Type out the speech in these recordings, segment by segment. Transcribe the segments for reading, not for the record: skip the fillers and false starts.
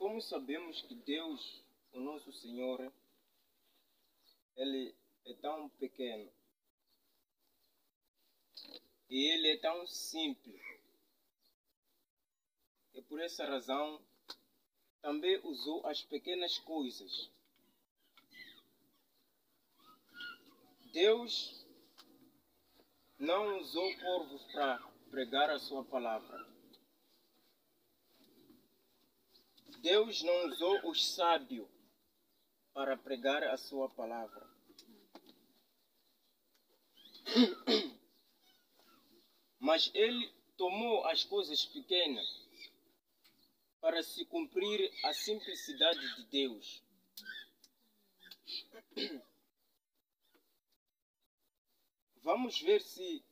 como sabemos que Deus, o nosso Senhor, Ele é tão pequeno e Ele é tão simples. E por essa razão também usou as pequenas coisas. Deus não usou corvos para pregar a sua palavra. Deus não usou os sábios para pregar a sua palavra. Mas Ele tomou as coisas pequenas para se cumprir a simplicidade de Deus. Vamos ver se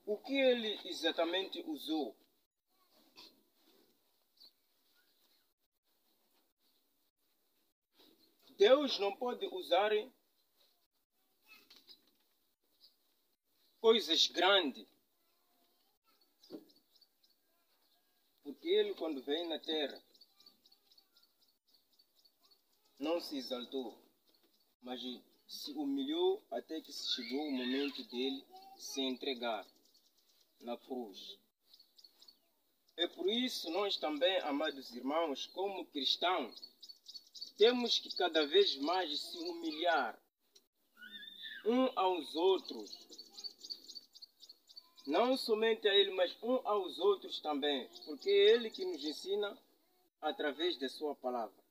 o que Ele exatamente usou. Deus não pode usar coisas grandes, porque Ele, quando veio na terra, não se exaltou, mas se humilhou até que chegou o momento dele se entregar na cruz. É por isso nós também, amados irmãos, como cristãos, temos que cada vez mais se humilhar um aos outros. Não somente a Ele, mas um aos outros também. Porque é Ele que nos ensina através da sua palavra.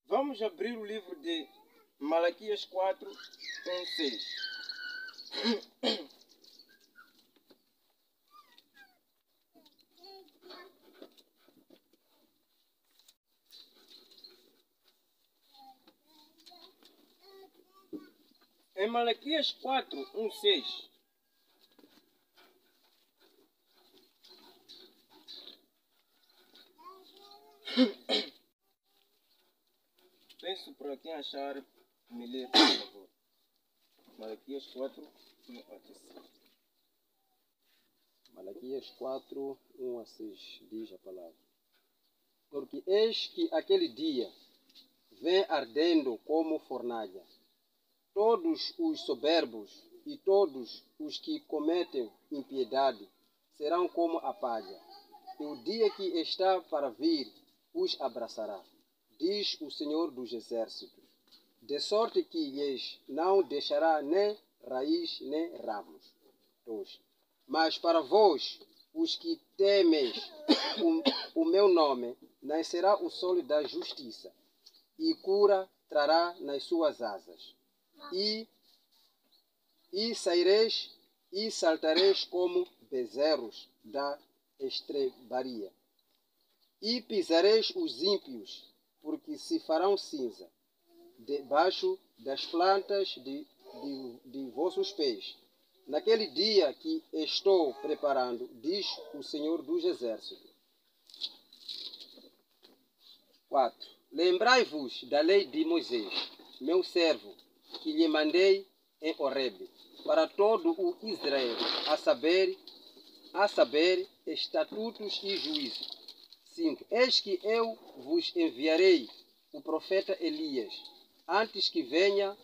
Vamos abrir o livro de Malaquias 4, 1-6. Em Malaquias 4, 1-6. Peço para quem achar, me ler, por favor. Malaquias 4, 1-6. Malaquias 4, 1-6 diz a palavra. Porque eis que aquele dia vem ardendo como fornalha. Todos os soberbos e todos os que cometem impiedade serão como a palha. E o dia que está para vir os abraçará, diz o Senhor dos Exércitos. De sorte que lhes não deixará nem raiz nem ramos. 2. Mas para vós, os que temeis o meu nome, nascerá o sol da justiça, e cura trará nas suas asas. E saireis e saltareis como bezerros da estrebaria. E pisareis os ímpios, porque se farão cinza, debaixo das plantas de vossos pés. Naquele dia que estou preparando, diz o Senhor dos Exércitos. 4. Lembrai-vos da lei de Moisés, meu servo, que lhe mandei em Horebe, para todo o Israel, a saber estatutos e juízos. 5. Eis que eu vos enviarei o profeta Elias, antes que venha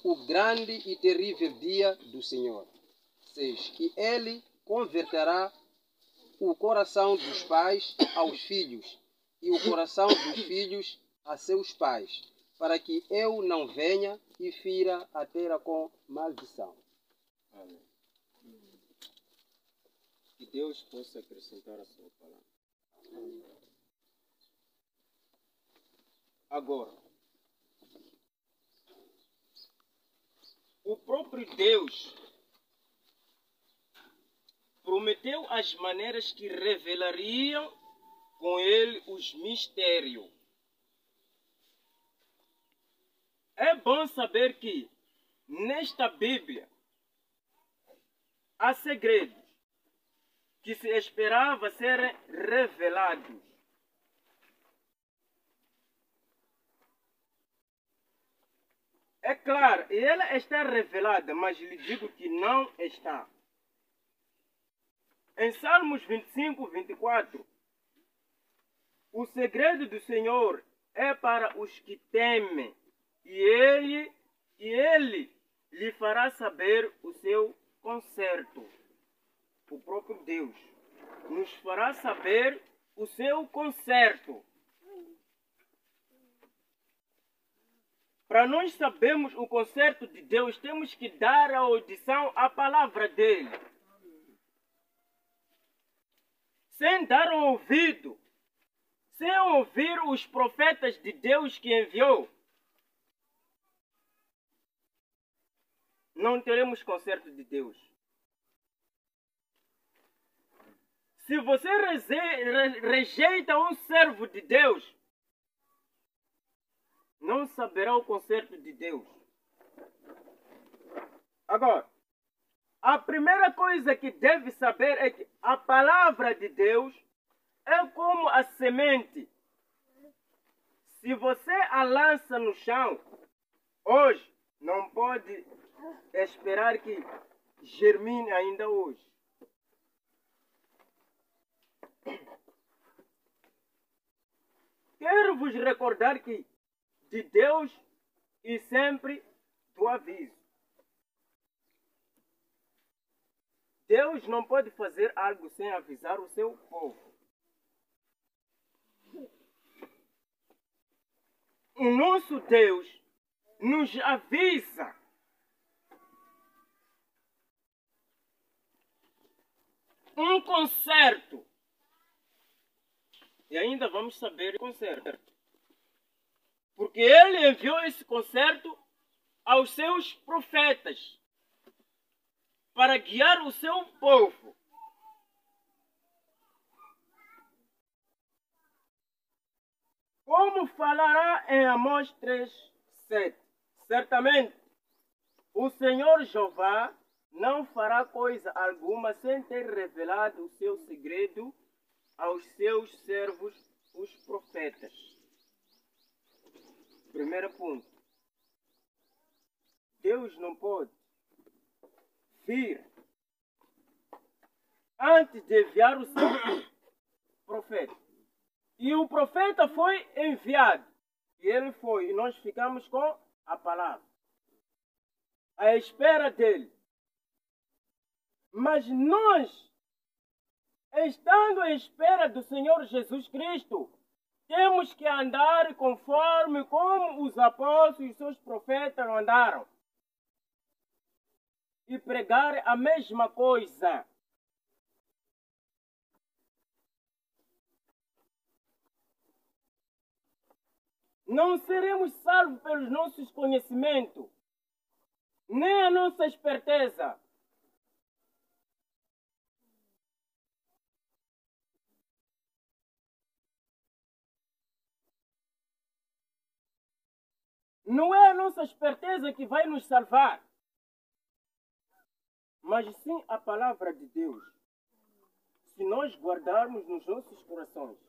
o grande e terrível dia do Senhor. 6. Que ele converterá o coração dos pais aos filhos, e o coração dos filhos a seus pais, para que eu não venha e fira a terra com maldição. Amém. Que Deus possa acrescentar a sua palavra. Agora, o próprio Deus prometeu as maneiras que revelariam com ele os mistérios. É bom saber que nesta Bíblia há segredos que se esperava serem revelados. É claro, ela está revelada, mas lhe digo que não está. Em Salmos 25, 24, o segredo do Senhor é para os que temem, e Ele lhe fará saber o seu conserto. O próprio Deus nos fará saber o seu conserto. Para nós sabermos o conserto de Deus, temos que dar a audição à palavra dele. Sem dar um ouvido, sem ouvir os profetas de Deus que enviou, não teremos conserto de Deus. Se você rejeita um servo de Deus, não saberá o conserto de Deus. Agora, a primeira coisa que deve saber é que a palavra de Deus é como a semente. Se você a lança no chão, hoje, não pode esperar que germine ainda hoje. Quero vos recordar que de Deus e sempre do aviso. Deus não pode fazer algo sem avisar o seu povo. O nosso Deus nos avisa. Um conserto. E ainda vamos saber o conserto. Porque ele enviou esse conserto aos seus profetas para guiar o seu povo. Como falará em Amós 3:7? Certamente, o Senhor Jeová não fará coisa alguma sem ter revelado o seu segredo aos seus servos, os profetas. Primeiro ponto. Deus não pode vir antes de enviar o seu profeta. E o profeta foi enviado. E ele foi. E nós ficamos com a palavra. À espera dele. Mas nós, estando à espera do Senhor Jesus Cristo, temos que andar conforme como os apóstolos e seus profetas andaram. E pregar a mesma coisa. Não seremos salvos pelos nossos conhecimentos, nem a nossa esperteza. Não é a nossa esperteza que vai nos salvar, mas sim a palavra de Deus. Se nós guardarmos nos nossos corações,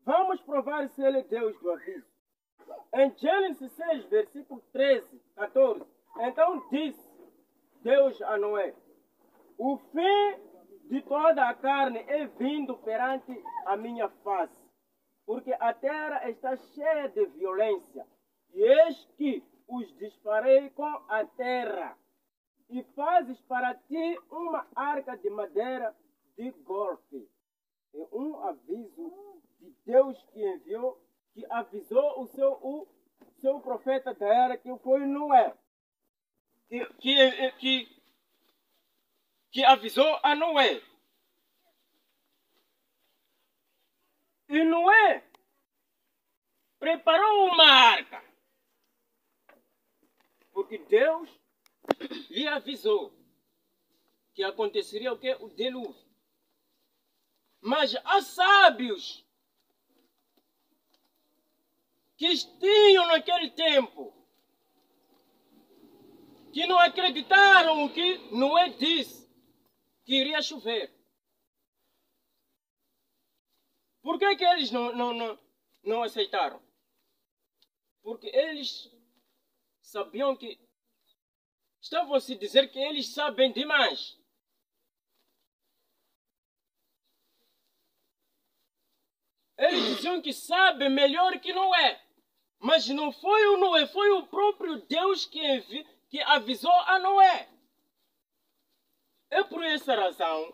vamos provar se ele é Deus do aviso. Em Gênesis 6, versículo 13, 14. Então disse Deus a Noé: o fim de toda a carne é vindo perante a minha face, porque a terra está cheia de violência, e eis que os disparei com a terra, e fazes para ti uma arca de madeira de golfe. É um aviso de Deus que enviou, que avisou o seu profeta da era, que foi Noé, que avisou a Noé. E Noé preparou uma arca, porque Deus lhe avisou que aconteceria o quê? O dilúvio. Mas há sábios que tinham naquele tempo, que não acreditaram o que Noé disse, que iria chover. Por que eles não aceitaram? Porque eles sabiam que estavam a se dizer que eles sabem demais. Eles diziam que sabe melhor que Noé. Mas não foi o Noé, foi o próprio Deus que avisou a Noé. É por essa razão,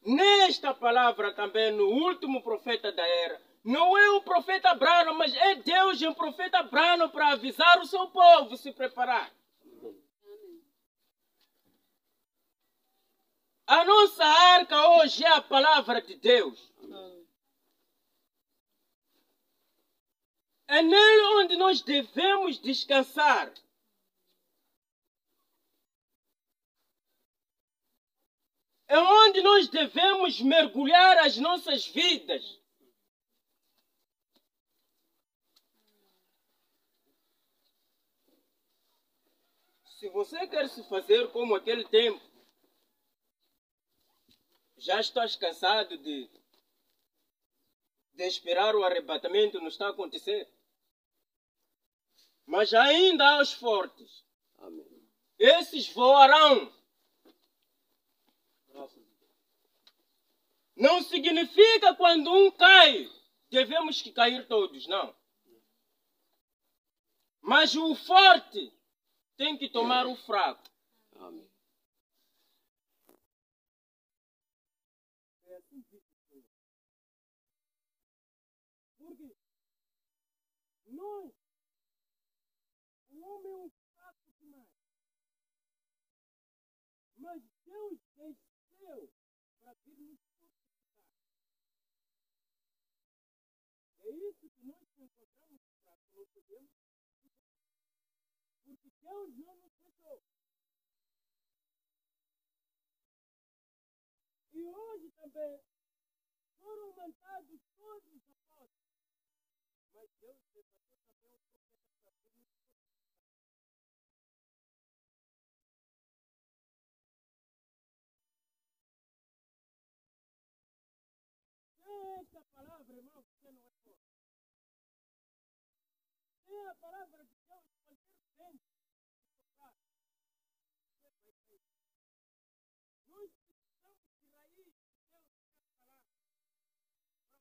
nesta palavra também, no último profeta da era, não é o profeta Abraão, mas é Deus em o profeta Abraão para avisar o seu povo se preparar. A nossa arca hoje é a palavra de Deus. É nele onde nós devemos descansar. É onde nós devemos mergulhar as nossas vidas. Se você quer se fazer como aquele tempo, já estás cansado de esperar o arrebatamento, não está a acontecer. Mas ainda há os fortes. Amém. Esses voarão. Não significa quando um cai, devemos que cair todos, não. Mas o forte tem que tomar o fraco. Amém. Porque nós, o homem é um fraco demais. Mas Deus desceu para vir nos fortificar. É isso que nós encontramos fracos, não podemos. Porque Deus não nos deixou. E hoje também foram mandados todos os apóstolos. Mas Deus levantou também o profeta para vir nos fortificar. Essa palavra, irmão, você não é forte. Sem a palavra de Deus, qualquer vento que soprar, você vai cair. Nós precisamos de raiz de Deus nessa palavra para fortificar essa palavra.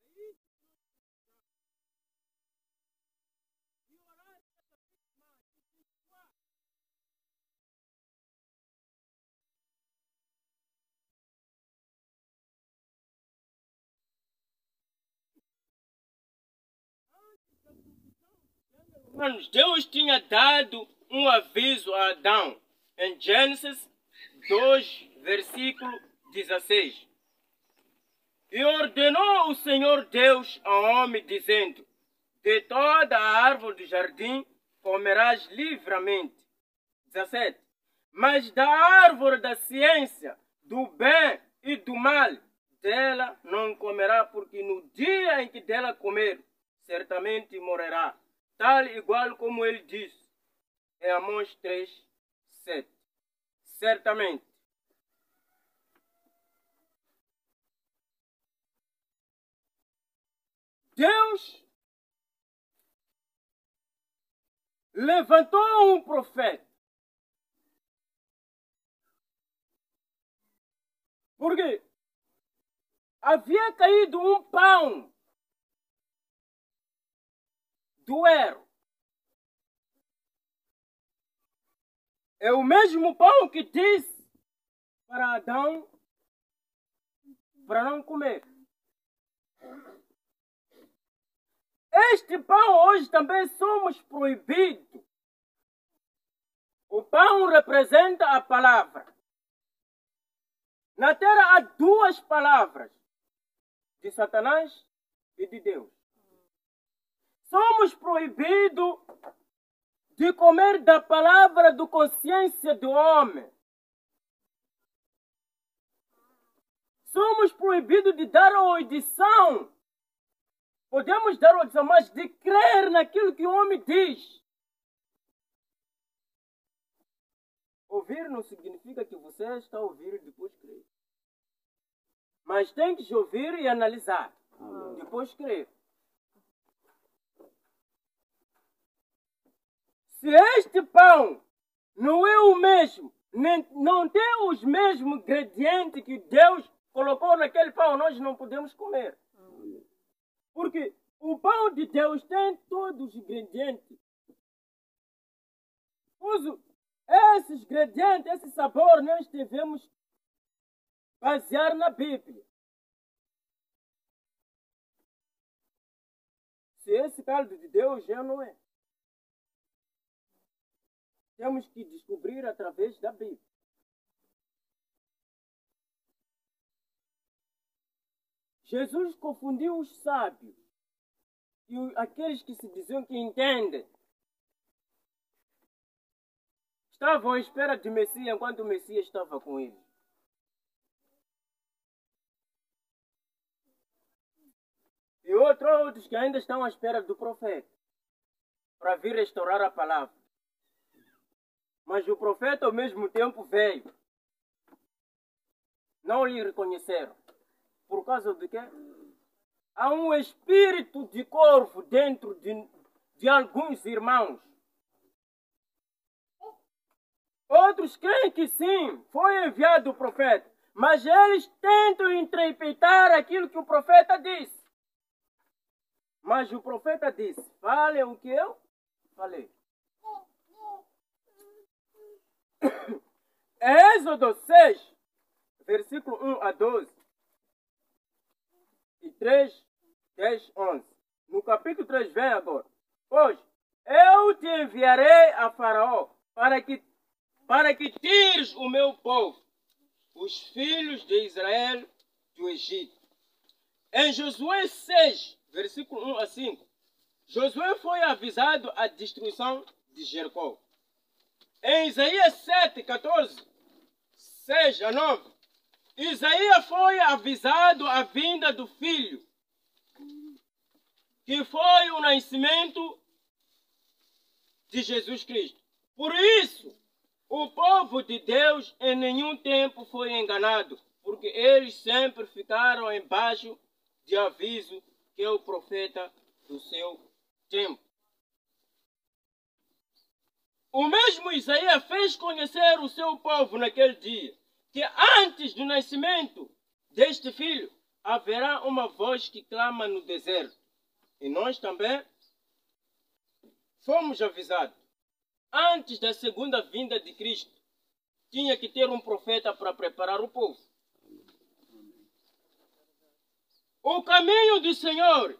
É isso que nós precisamos. E orar cada vez mais, e jejuar. Mas Deus tinha dado um aviso a Adão em Gênesis 2, versículo 16. E ordenou o Senhor Deus ao homem, dizendo: de toda a árvore do jardim comerás livremente. 17. Mas da árvore da ciência, do bem e do mal, dela não comerá, porque no dia em que dela comer, certamente morrerá. Tal igual como ele disse em Amós 3, 7. Certamente. Deus levantou um profeta. Porque havia caído um pão do erro. É o mesmo pão que disse para Adão para não comer. Este pão hoje também somos proibidos. O pão representa a palavra. Na terra há duas palavras, de Satanás e de Deus. Somos proibidos de comer da palavra da consciência do homem. Somos proibidos de dar audição. Podemos dar audição, mas de crer naquilo que o homem diz. Ouvir não significa que você está a ouvir e depois crer. Mas tem que ouvir e analisar. Depois crer. Se este pão não é o mesmo não tem os mesmos ingredientes que Deus colocou naquele pão, nós não podemos comer. Porque o pão de Deus tem todos os ingredientes. Esses ingredientes, esse sabor, nós devemos basear na Bíblia. Se esse caldo de Deus já não é. Temos que descobrir através da Bíblia. Jesus confundiu os sábios e aqueles que se diziam que entendem. Estavam à espera de Messias enquanto o Messias estava com eles. E outros que ainda estão à espera do profeta para vir restaurar a palavra. Mas o profeta ao mesmo tempo veio. Não lhe reconheceram. Por causa de quê? Há um espírito de corvo dentro de alguns irmãos. Outros creem que sim, foi enviado o profeta. Mas eles tentam interpretar aquilo que o profeta disse. Mas o profeta disse, fale o que eu falei. Êxodo 6, versículo 1 a 12. E 3, 10, 11. No capítulo 3 vem agora. Pois eu te enviarei a Faraó para que tires o meu povo, os filhos de Israel, do Egito. Em Josué 6, versículo 1 a 5, Josué foi avisado a destruição de Jericó. Em Isaías 7, 14, 6 a 9, Isaías foi avisado a vinda do filho, que foi o nascimento de Jesus Cristo. Por isso, o povo de Deus em nenhum tempo foi enganado, porque eles sempre ficaram embaixo de aviso que é o profeta do seu tempo. O mesmo Isaías fez conhecer o seu povo naquele dia, que antes do nascimento deste filho haverá uma voz que clama no deserto. E nós também fomos avisados. Antes da segunda vinda de Cristo, tinha que ter um profeta para preparar o povo. O caminho do Senhor.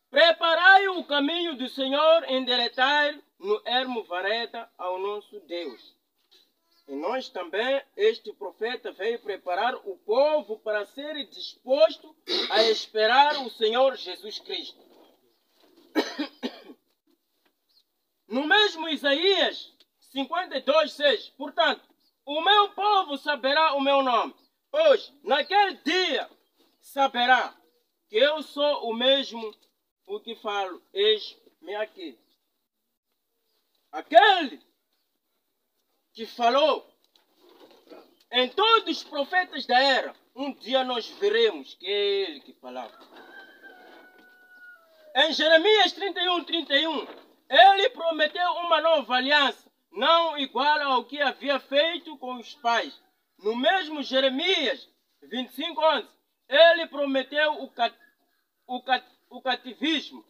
Preparai o caminho do Senhor, endireitai no ermo vareta ao nosso Deus. E nós também, este profeta veio preparar o povo para ser disposto a esperar o Senhor Jesus Cristo. No mesmo Isaías 52, 6, portanto, o meu povo saberá o meu nome, pois naquele dia saberá que eu sou o mesmo o que falo, eis-me aqui. Aquele que falou em todos os profetas da era, um dia nós veremos que é ele que falava. Em Jeremias 31, 31, ele prometeu uma nova aliança, não igual ao que havia feito com os pais. No mesmo Jeremias 25, 11, ele prometeu o cativismo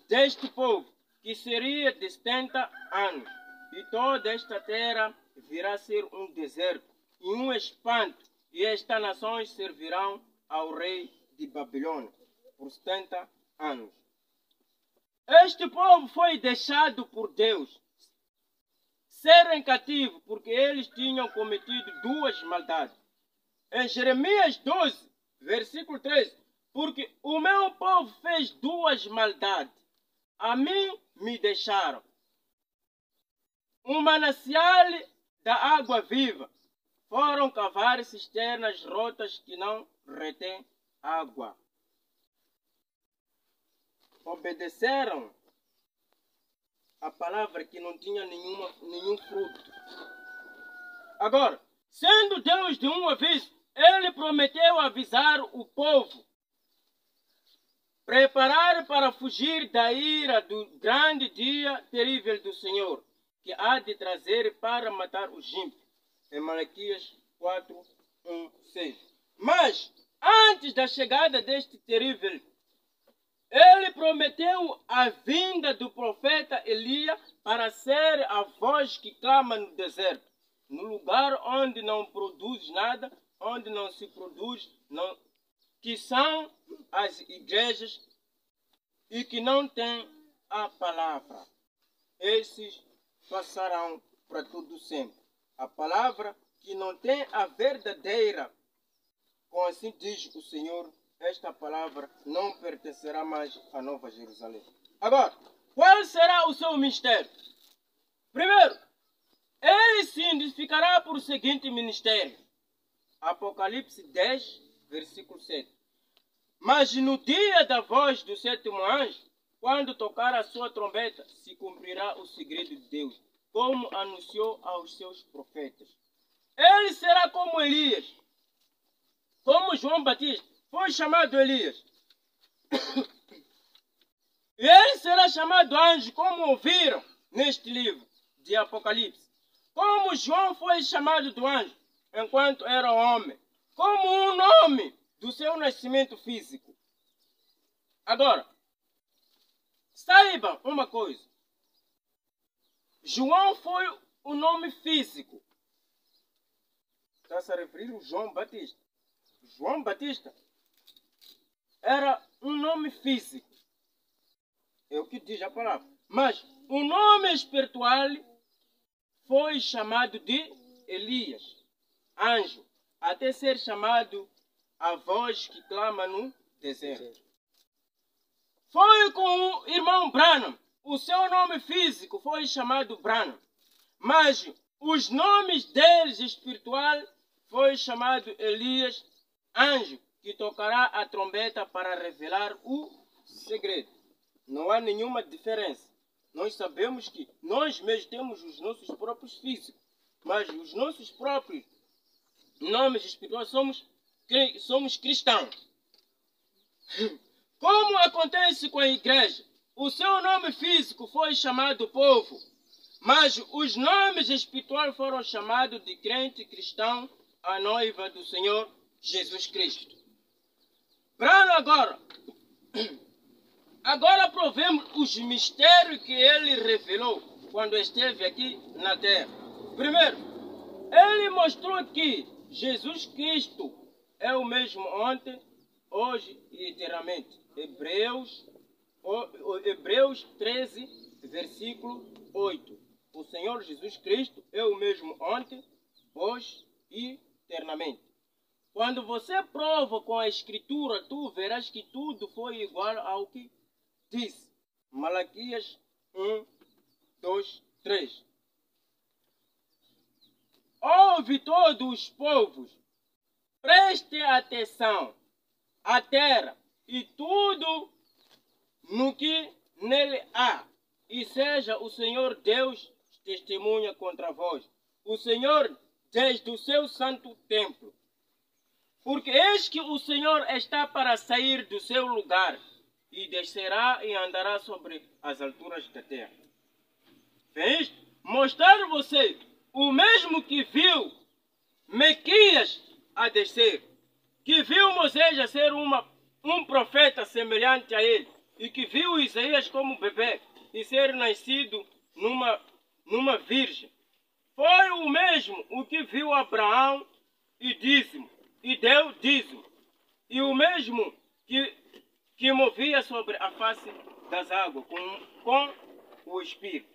deste povo, que seria de 70 anos. E toda esta terra virá a ser um deserto e um espanto, e estas nações servirão ao rei de Babilônia por 70 anos. Este povo foi deixado por Deus serem cativo, porque eles tinham cometido duas maldades. Em Jeremias 12, versículo 13, porque o meu povo fez duas maldades. A mim me deixaram um manancial da água viva. Foram cavar cisternas rotas que não retêm água. Obedeceram a palavra que não tinha nenhum fruto. Agora, sendo Deus de um aviso, ele prometeu avisar o povo preparar para fugir da ira do grande dia terrível do Senhor, que há de trazer para matar os ímpios. Em Malaquias 4, 1, 6. Mas, antes da chegada deste terrível, ele prometeu a vinda do profeta Elias para ser a voz que clama no deserto, no lugar onde não produz nada, onde não se produz, que são as igrejas e que não têm a palavra. Esses passarão para todo sempre. A palavra que não tem a verdadeira, como assim diz o Senhor, esta palavra não pertencerá mais à Nova Jerusalém. Agora, qual será o seu mistério? Primeiro, ele se identificará por o seguinte ministério. Apocalipse 10, versículo 7. Mas no dia da voz do sétimo anjo, quando tocar a sua trombeta, se cumprirá o segredo de Deus, como anunciou aos seus profetas. Ele será como Elias, como João Batista foi chamado Elias. E ele será chamado anjo, como ouviram neste livro de Apocalipse. Como João foi chamado do anjo, enquanto era homem, como um nome do seu nascimento físico. Agora, saiba uma coisa. João foi o nome físico. Está-se a referir a João Batista. João Batista era um nome físico. É o que diz a palavra. Mas o nome espiritual foi chamado de Elias, anjo, até ser chamado a voz que clama no deserto. Foi com o irmão Branham. O seu nome físico foi chamado Branham. Mas os nomes deles espiritual foi chamado Elias, anjo, que tocará a trombeta para revelar o segredo. Não há nenhuma diferença. Nós sabemos que nós mesmos temos os nossos próprios físicos, mas os nossos próprios nomes espirituais somos cristãos. Como acontece com a igreja, o seu nome físico foi chamado povo, mas os nomes espirituais foram chamados de crente cristão, a noiva do Senhor Jesus Cristo. Agora provemos os mistérios que ele revelou quando esteve aqui na terra. Primeiro, ele mostrou que Jesus Cristo é o mesmo ontem, hoje e eternamente. Hebreus 13, versículo 8. O Senhor Jesus Cristo é o mesmo ontem, hoje e eternamente. Quando você prova com a Escritura, tu verás que tudo foi igual ao que diz. Malaquias 1, 2, 3. Ouve todos os povos, preste atenção à terra e tudo no que nele há, e seja o Senhor Deus testemunha contra vós, o Senhor desde o seu santo templo. Porque eis que o Senhor está para sair do seu lugar, e descerá e andará sobre as alturas da terra. Vês? Mostrar você o mesmo que viu Miqueias a descer, que viu Moisés a ser um profeta semelhante a ele, e que viu Isaías como bebê e ser nascido numa virgem. Foi o mesmo o que viu Abraão e dízimo, e deu dízimo, e o mesmo que movia sobre a face das águas com o Espírito.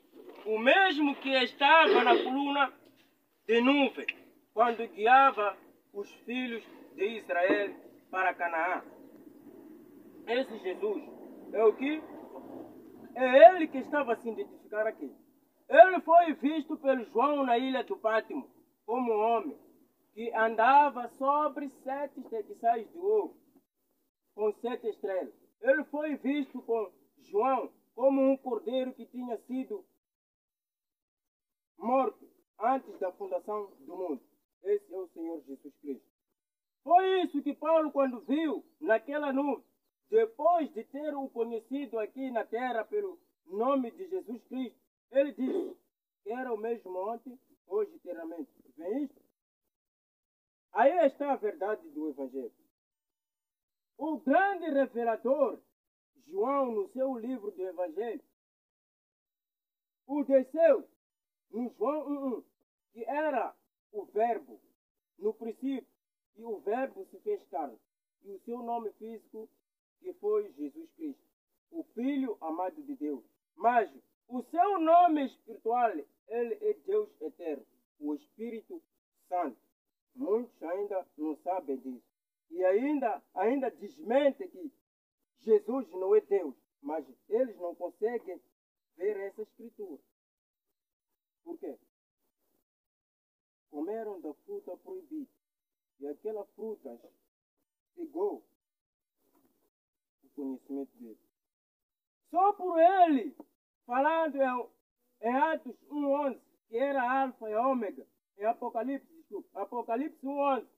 O mesmo que estava na coluna de nuvem quando guiava os filhos de Israel para Canaã. Esse Jesus é ele que estava a se identificar aqui. Ele foi visto pelo João na ilha do Pátimo como um homem que andava sobre 7 steguiçais de ouro, com 7 estrelas. Ele foi visto com João como um cordeiro que tinha sido morto antes da fundação do mundo. Esse é o Senhor Jesus Cristo. Foi isso que Paulo, quando viu naquela nuvem, depois de ter o conhecido aqui na terra pelo nome de Jesus Cristo, ele disse que era o mesmo ontem, hoje e eternamente. Vem isto? Aí está a verdade do Evangelho. O grande revelador, João, no seu livro do Evangelho, o desceu no João 1:1, que era o Verbo no princípio, e o Verbo se fez carne, e o seu nome físico, que foi Jesus Cristo, o Filho amado de Deus. Mas o seu nome espiritual, ele é Deus eterno, o Espírito Santo. Muitos ainda não sabem disso. E ainda desmentem que Jesus não é Deus, mas eles não conseguem ver essa escritura. Por quê? Comeram da fruta proibida. E aquela fruta cegou o conhecimento dele. Só por ele, falando em Atos 1:11, que era Alfa e Ômega, em Apocalipse 1:11,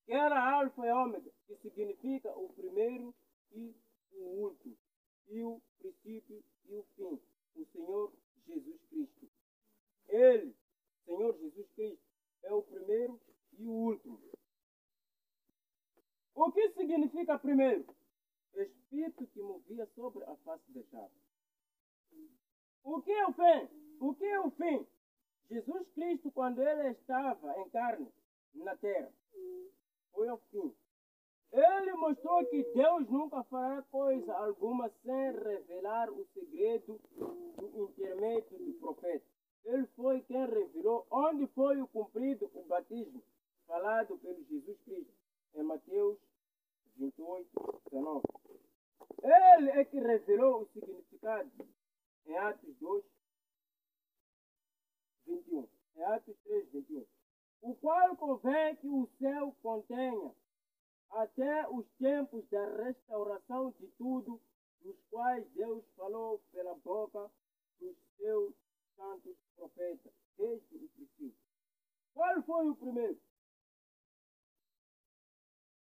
que era Alfa e Ômega, que significa o primeiro e o último, e o princípio e o fim, o Senhor Jesus Cristo. Ele, Senhor Jesus Cristo, é o primeiro e o último. O que significa primeiro? Espírito que movia sobre a face da terra. O que é o fim? O que é o fim? Jesus Cristo, quando ele estava em carne na terra, foi o fim. Ele mostrou que Deus nunca fará coisa alguma sem revelar o segredo do intermédio do profeta. Ele foi quem revelou onde foi cumprido o batismo falado pelo Jesus Cristo em Mateus 28:19. Ele é que revelou o significado em Atos 2:21. Em Atos 3:21. O qual convém que o céu contenha até os tempos da restauração de tudo, dos quais Deus falou pela boca dos seus santos profetas, desde o princípio. Qual foi o primeiro?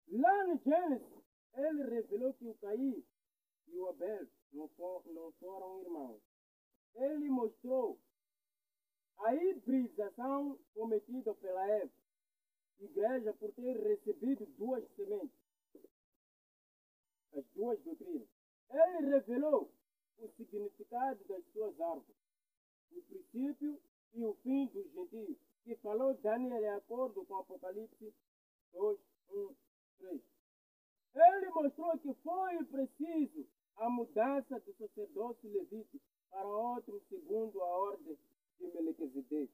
Lá no Gênesis, ele revelou que o Caim e o Abel não foram irmãos. Ele mostrou a hibridação cometida pela igreja por ter recebido duas sementes, as duas doutrinas. Ele revelou o significado das suas árvores, o princípio e o fim dos gentios, que falou Daniel de acordo com Apocalipse 2:1-3. Ele mostrou que foi preciso a mudança do sacerdócio levita para outro segundo a ordem de Melequisedeque.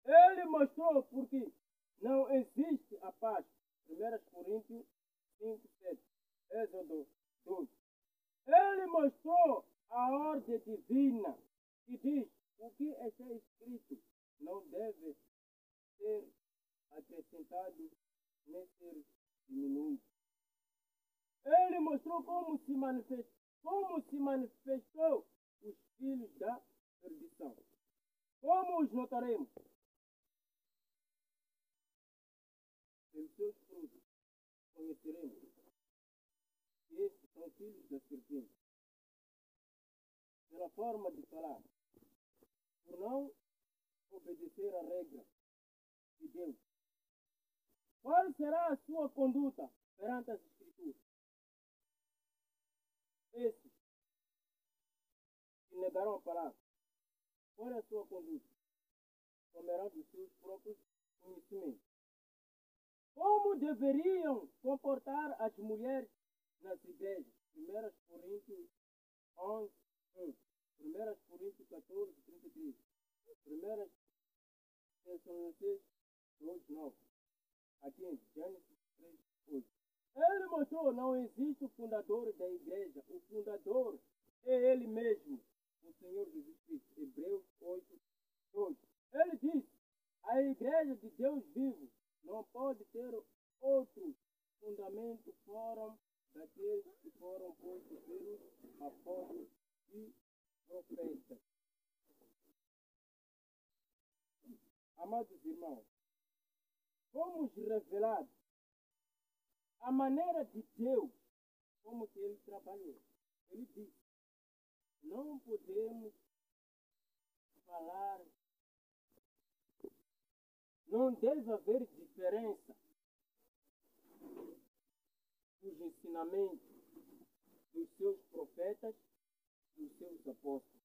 Ele mostrou porque não existe a paz. 1 Coríntios 5:7. Êxodo 12. Ele mostrou a ordem divina que diz o que está escrito não deve ser acrescentado nem ser diminuído. Ele mostrou como se manifestou os filhos da perdição. Como os notaremos? Pelos seus frutos conheceremos que estes são filhos da serpente. Pela forma de falar, por não obedecer à regra de Deus. Qual será a sua conduta perante as Escrituras? Esses que negarão a palavra, qual é a sua conduta? Comerão dos seus próprios conhecimentos. Como deveriam comportar as mulheres nas igrejas? 1 Coríntios 11:1, 1 Coríntios 14:33, 1 Tessalonicenses 2:9, aqui em Gênesis 3:8. Ele mostrou, não existe o fundador da igreja. O fundador é ele mesmo, o Senhor Jesus Cristo. Hebreus 8:2. Ele diz, a igreja de Deus vivo não pode ter outro fundamento fora daqueles que foram postos pelos apóstolos e profetas. Amados irmãos, fomos revelados a maneira de Deus como que ele trabalhou. Ele disse, não podemos falar, não deve haver diferença dos ensinamentos dos seus profetas e dos seus apóstolos.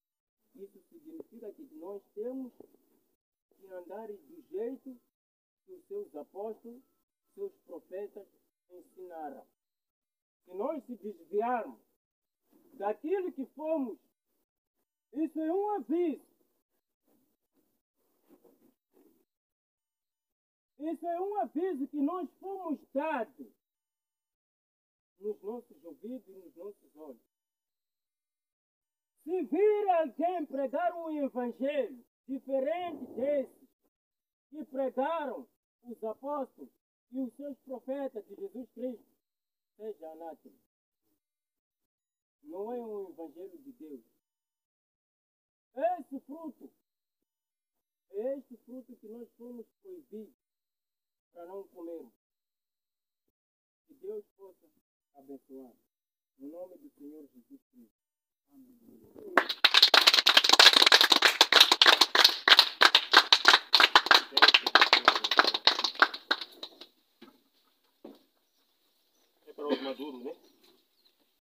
Isso significa que nós temos que andar do jeito que os seus apóstolos, seus profetas ensinaram. Se nós se desviarmos daquilo que fomos, isso é um aviso. Isso é um aviso que nós fomos dados nos nossos ouvidos e nos nossos olhos. Se vir alguém pregar um evangelho diferente desse que pregaram os apóstolos e os seus profetas de Jesus Cristo, seja anátema. Não é um evangelho de Deus. Este fruto que nós fomos proibidos para não comermos. Que Deus possa abençoar. No nome do Senhor Jesus Cristo. Amém.